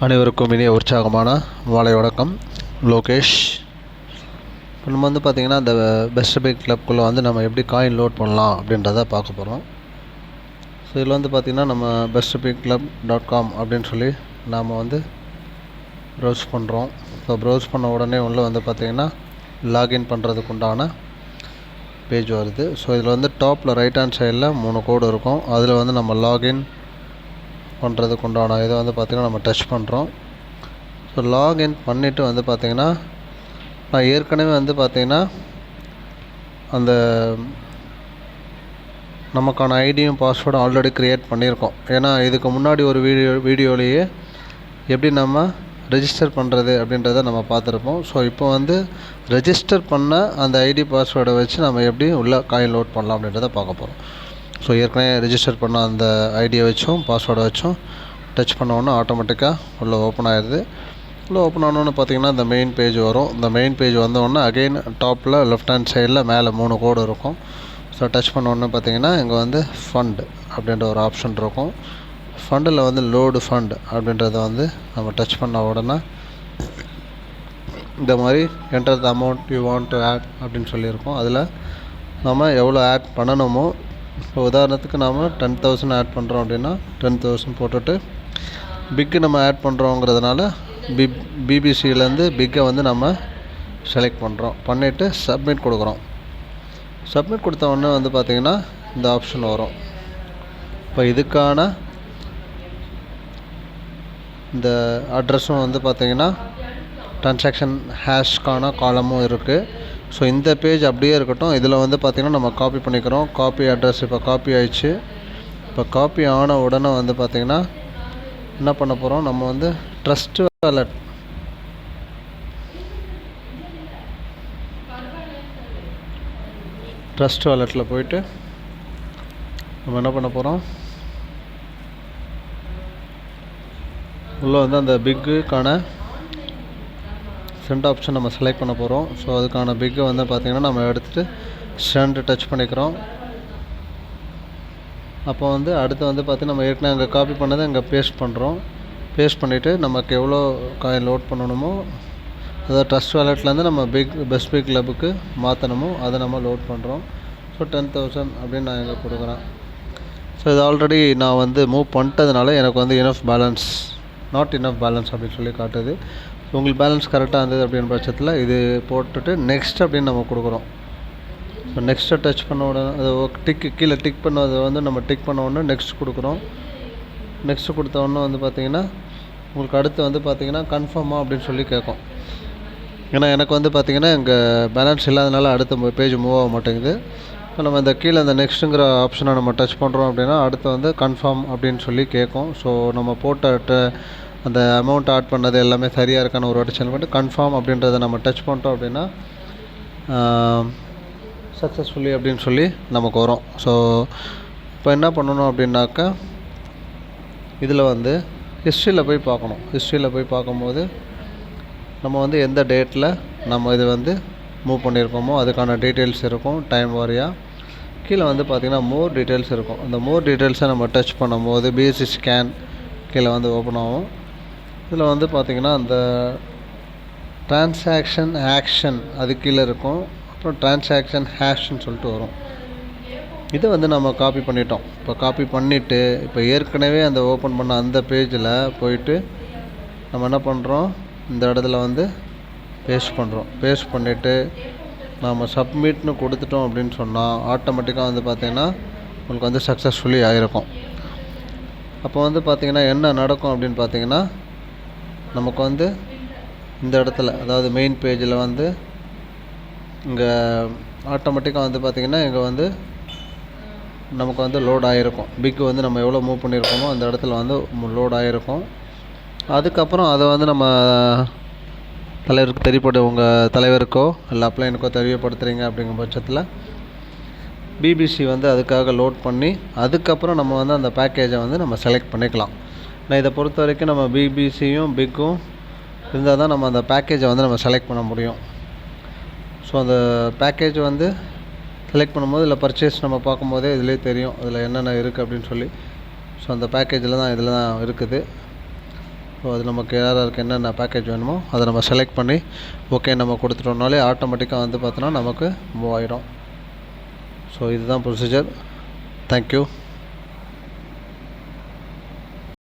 அனைவருக்கும் இனிய உற்சாகமான மாலை வணக்கம். லோகேஷ். இப்போ நம்ம வந்து பார்த்திங்கன்னா இந்த பெஸ்ட் பை கிளப்குள்ளே வந்து நம்ம எப்படி காயின் லோட் பண்ணலாம் அப்படின்றத பார்க்க போகிறோம். ஸோ இதில் வந்து பார்த்திங்கன்னா நம்ம bestpayclub.com அப்படின்னு சொல்லி நாம் வந்து ப்ரௌஸ் பண்ணுறோம். ஸோ ப்ரௌஸ் பண்ண உடனே உள்ள வந்து பார்த்திங்கன்னா லாகின் பண்ணுறதுக்கு உண்டான பேஜ் வருது. ஸோ இதில் வந்து டாப்பில் ரைட் ஹேண்ட் சைடில் 3 கோடு இருக்கும். அதில் வந்து நம்ம லாகின் பண்ணுறதுக்கு உண்டான இதை வந்து பார்த்திங்கன்னா நம்ம டச் பண்ணுறோம். ஸோ லாகின் பண்ணிவிட்டு வந்து பார்த்திங்கன்னா நான் ஏற்கனவே வந்து பார்த்திங்கன்னா அந்த நமக்கான ஐடியும் பாஸ்வேர்டும் ஆல்ரெடி க்ரியேட் பண்ணியிருக்கோம். ஏன்னா இதுக்கு முன்னாடி ஒரு வீடியோலேயே எப்படி நம்ம ரெஜிஸ்டர் பண்ணுறது அப்படின்றத நம்ம பார்த்துருப்போம். ஸோ இப்போ வந்து ரெஜிஸ்டர் பண்ண அந்த ஐடி பாஸ்வேர்டை வச்சு நம்ம எப்படி உள்ள காயின் லோட் பண்ணலாம் அப்படின்றத பார்க்க போகிறோம். ஸோ ஏற்கனவே ரெஜிஸ்டர் பண்ண அந்த ஐடியை வச்சும் பாஸ்வேர்டை வச்சும் டச் பண்ணோன்னா ஆட்டோமேட்டிக்காக உள்ளே ஓப்பன் ஆகிடுது. உள்ளே ஓப்பன் ஆனோன்னு பார்த்திங்கன்னா இந்த மெயின் பேஜ் வரும். இந்த மெயின் பேஜ் வந்தோடனே அகெயின் டாப்பில் லெஃப்ட் ஹேண்ட் சைடில் மேலே 3 கோடு இருக்கும். ஸோ டச் பண்ணோன்னு பார்த்திங்கன்னா இங்கே வந்து ஃபண்ட் அப்படின்ற ஒரு ஆப்ஷன் இருக்கும். ஃபண்டில் வந்து லோடு ஃபண்ட் அப்படின்றத வந்து நம்ம டச் பண்ண உடனே இந்த மாதிரி enter the amount you want to add அப்படின்னு சொல்லியிருக்கோம். அதில் நம்ம எவ்வளோ ஆட் பண்ணணுமோ, இப்போ உதாரணத்துக்கு நாம் 10,000 ஆட் பண்ணுறோம் அப்படின்னா 10,000 போட்டுட்டு பிக்கு நம்ம ஆட் பண்ணுறோங்கிறதுனால பிபிசியிலேருந்து பிக்கை வந்து நம்ம செலக்ட் பண்ணுறோம். பண்ணிவிட்டு சப்மிட் கொடுக்குறோம். சப்மிட் கொடுத்த உடனே வந்து பார்த்திங்கன்னா இந்த ஆப்ஷன் வரும். இப்போ இதுக்கான இந்த அட்ரஸும் வந்து பார்த்திங்கன்னா ட்ரான்சாக்ஷன் ஹேஷ்க்கான காலமும் இருக்குது. ஸோ இந்த பேஜ் அப்படியே இருக்கட்டும். இதில் வந்து பார்த்திங்கன்னா நம்ம காப்பி பண்ணிக்கிறோம். காப்பி அட்ரஸ் இப்போ காப்பி ஆயிடுச்சு. இப்போ காப்பி ஆன உடனே வந்து பார்த்திங்கன்னா என்ன பண்ண போகிறோம், நம்ம வந்து ட்ரஸ்ட் வாலெட்டில் போயிட்டு நம்ம என்ன பண்ண போகிறோம், உள்ளே வந்து அந்த பிக்குக்கான சென்ட் ஆப்ஷன் நம்ம செலக்ட் பண்ண போகிறோம். ஸோ அதுக்கான பிக்கை வந்து பார்த்திங்கன்னா நம்ம எடுத்துகிட்டு சென்ட் டச் பண்ணிக்கிறோம். அப்போ வந்து அடுத்து வந்து பார்த்திங்கன்னா நம்ம ஏற்கனவே அங்கே காப்பி பண்ணதை அங்கே பேஸ்ட் பண்ணுறோம். பேஸ்ட் பண்ணிவிட்டு நமக்கு எவ்வளோ காயின் லோட் பண்ணணுமோ, அதாவது ட்ரஸ்ட் வாலெட்லேருந்து நம்ம பெஸ்ட் பை கிளப்புக்கு மாற்றணுமோ அதை நம்ம லோட் பண்ணுறோம். ஸோ 10,000 அப்படின்னு நான் இங்கே கொடுக்குறேன். ஸோ இது ஆல்ரெடி நான் வந்து மூவ் பண்ணிட்டதுனால எனக்கு வந்து நாட் இனஃப் பேலன்ஸ் அப்படின்னு சொல்லி காட்டுது. உங்களுக்கு பேலன்ஸ் கரெக்டாக இருந்தது அப்படின்ற பட்சத்தில் இது போட்டுட்டு நெக்ஸ்ட் அப்படின்னு நம்ம கொடுக்குறோம். ஸோ நெக்ஸ்ட்டை டச் பண்ண உடனே அது கீழே டிக் பண்ணதை வந்து நம்ம டிக் பண்ண உடனே நெக்ஸ்ட் கொடுக்குறோம். நெக்ஸ்ட்டு கொடுத்த உடனே வந்து பார்த்திங்கன்னா உங்களுக்கு அடுத்து வந்து பார்த்திங்கன்னா கன்ஃபார்மாக அப்படின்னு சொல்லி கேட்கும். ஏன்னா எனக்கு வந்து பார்த்திங்கன்னா இங்கே பேலன்ஸ் இல்லாதனால அடுத்த பேஜ் மூவ் ஆக மாட்டேங்குது. இப்போ நம்ம இந்த கீழே இந்த நெக்ஸ்ட்டுங்கிற ஆப்ஷனை நம்ம டச் பண்ணுறோம் அப்படின்னா அடுத்து வந்து கன்ஃபார்ம் அப்படின்னு சொல்லி கேட்கும். ஸோ நம்ம போட்ட அந்த அமௌண்ட் ஆட் பண்ணது எல்லாமே சரியாக இருக்கான்னு ஒரு வாட்டி செக் பண்ணிட்டு கன்ஃபார்ம் அப்படின்றத நம்ம டச் பண்ணிட்டோம் அப்படின்னா சக்ஸஸ்ஃபுல்லி அப்படின்னு சொல்லி நமக்கு வரும். ஸோ இப்போ என்ன பண்ணணும் அப்படின்னாக்கா இதில் வந்து ஹிஸ்ட்ரியில் போய் பார்க்கணும். ஹிஸ்ட்ரியில் போய் பார்க்கும்போது நம்ம வந்து எந்த டேட்டில் நம்ம இது வந்து மூவ் பண்ணியிருக்கோமோ அதுக்கான டீட்டெயில்ஸ் இருக்கும். டைம் வாரியாக கீழே வந்து பார்த்திங்கன்னா மோர் டீட்டெயில்ஸ் இருக்கும். அந்த மோர் டீட்டெயில்ஸை நம்ம டச் பண்ணும்போது பிஎஸ்சி ஸ்கேன் கீழே வந்து ஓப்பன் ஆகும். இதில் வந்து பார்த்திங்கன்னா அந்த ட்ரான்சாக்ஷன் ஆக்ஷன் அது கீழே இருக்கும். அப்புறம் ட்ரான்சாக்ஷன் ஹேஷ்ன்னு சொல்லிட்டு வரும். இதை வந்து நம்ம காப்பி பண்ணிட்டோம். இப்போ காப்பி பண்ணிவிட்டு இப்போ ஏற்கனவே அந்த ஓப்பன் பண்ண அந்த பேஜில் போயிட்டு நம்ம என்ன பண்ணுறோம், இந்த இடத்துல வந்து பேஸ்ட் பண்ணுறோம். பேஸ்ட் பண்ணிவிட்டு நம்ம சப்மிட்னு கொடுத்துட்டோம் அப்படின்னு சொன்னால் ஆட்டோமேட்டிக்காக வந்து பார்த்திங்கன்னா உங்களுக்கு வந்து சக்ஸஸ்ஃபுல்லி ஆகிருக்கும். அப்போ வந்து பார்த்திங்கன்னா என்ன நடக்கும் அப்படின்னு பார்த்திங்கன்னா நமக்கு வந்து இந்த இடத்துல அதாவது மெயின் பேஜில் வந்து இங்கே ஆட்டோமேட்டிக்காக வந்து பார்த்திங்கன்னா இங்கே வந்து நமக்கு வந்து லோட் ஆகிருக்கும். பிக்கு வந்து நம்ம எவ்வளோ மூவ் பண்ணியிருக்கோமோ அந்த இடத்துல வந்து லோட் ஆகிருக்கும். அதுக்கப்புறம் அதை வந்து நம்ம தலைவருக்கு உங்கள் தலைவருக்கோ இல்லை அப்ளைனுக்கோ தெரியப்படுத்துகிறீங்க அப்படிங்கிற பட்சத்தில் பிபிசி வந்து அதுக்காக லோட் பண்ணி அதுக்கப்புறம் நம்ம வந்து அந்த பேக்கேஜை வந்து நம்ம செலக்ட் பண்ணிக்கலாம். நான் இதை பொறுத்த வரைக்கும் நம்ம பிபிசியும் பிக்கும் இருந்தால் தான் நம்ம அந்த பேக்கேஜை வந்து நம்ம செலக்ட் பண்ண முடியும். ஸோ அந்த பேக்கேஜ் வந்து செலக்ட் பண்ணும்போது இல்லை பர்ச்சேஸ் நம்ம பார்க்கும்போதே இதிலே தெரியும் அதில் என்னென்ன இருக்குது அப்படின்னு சொல்லி. ஸோ அந்த பேக்கேஜில் தான் இதில் தான் இருக்குது. ஸோ அது நமக்கு யாருக்கு என்னென்ன பேக்கேஜ் வேணுமோ அதை நம்ம செலக்ட் பண்ணி ஓகே நம்ம கொடுத்துட்டோம்னாலே ஆட்டோமேட்டிக்காக வந்து பார்த்தோன்னா நமக்கு மூவ் ஆகிடும். ஸோ இதுதான் ப்ரொசீஜர். தேங்க்யூ.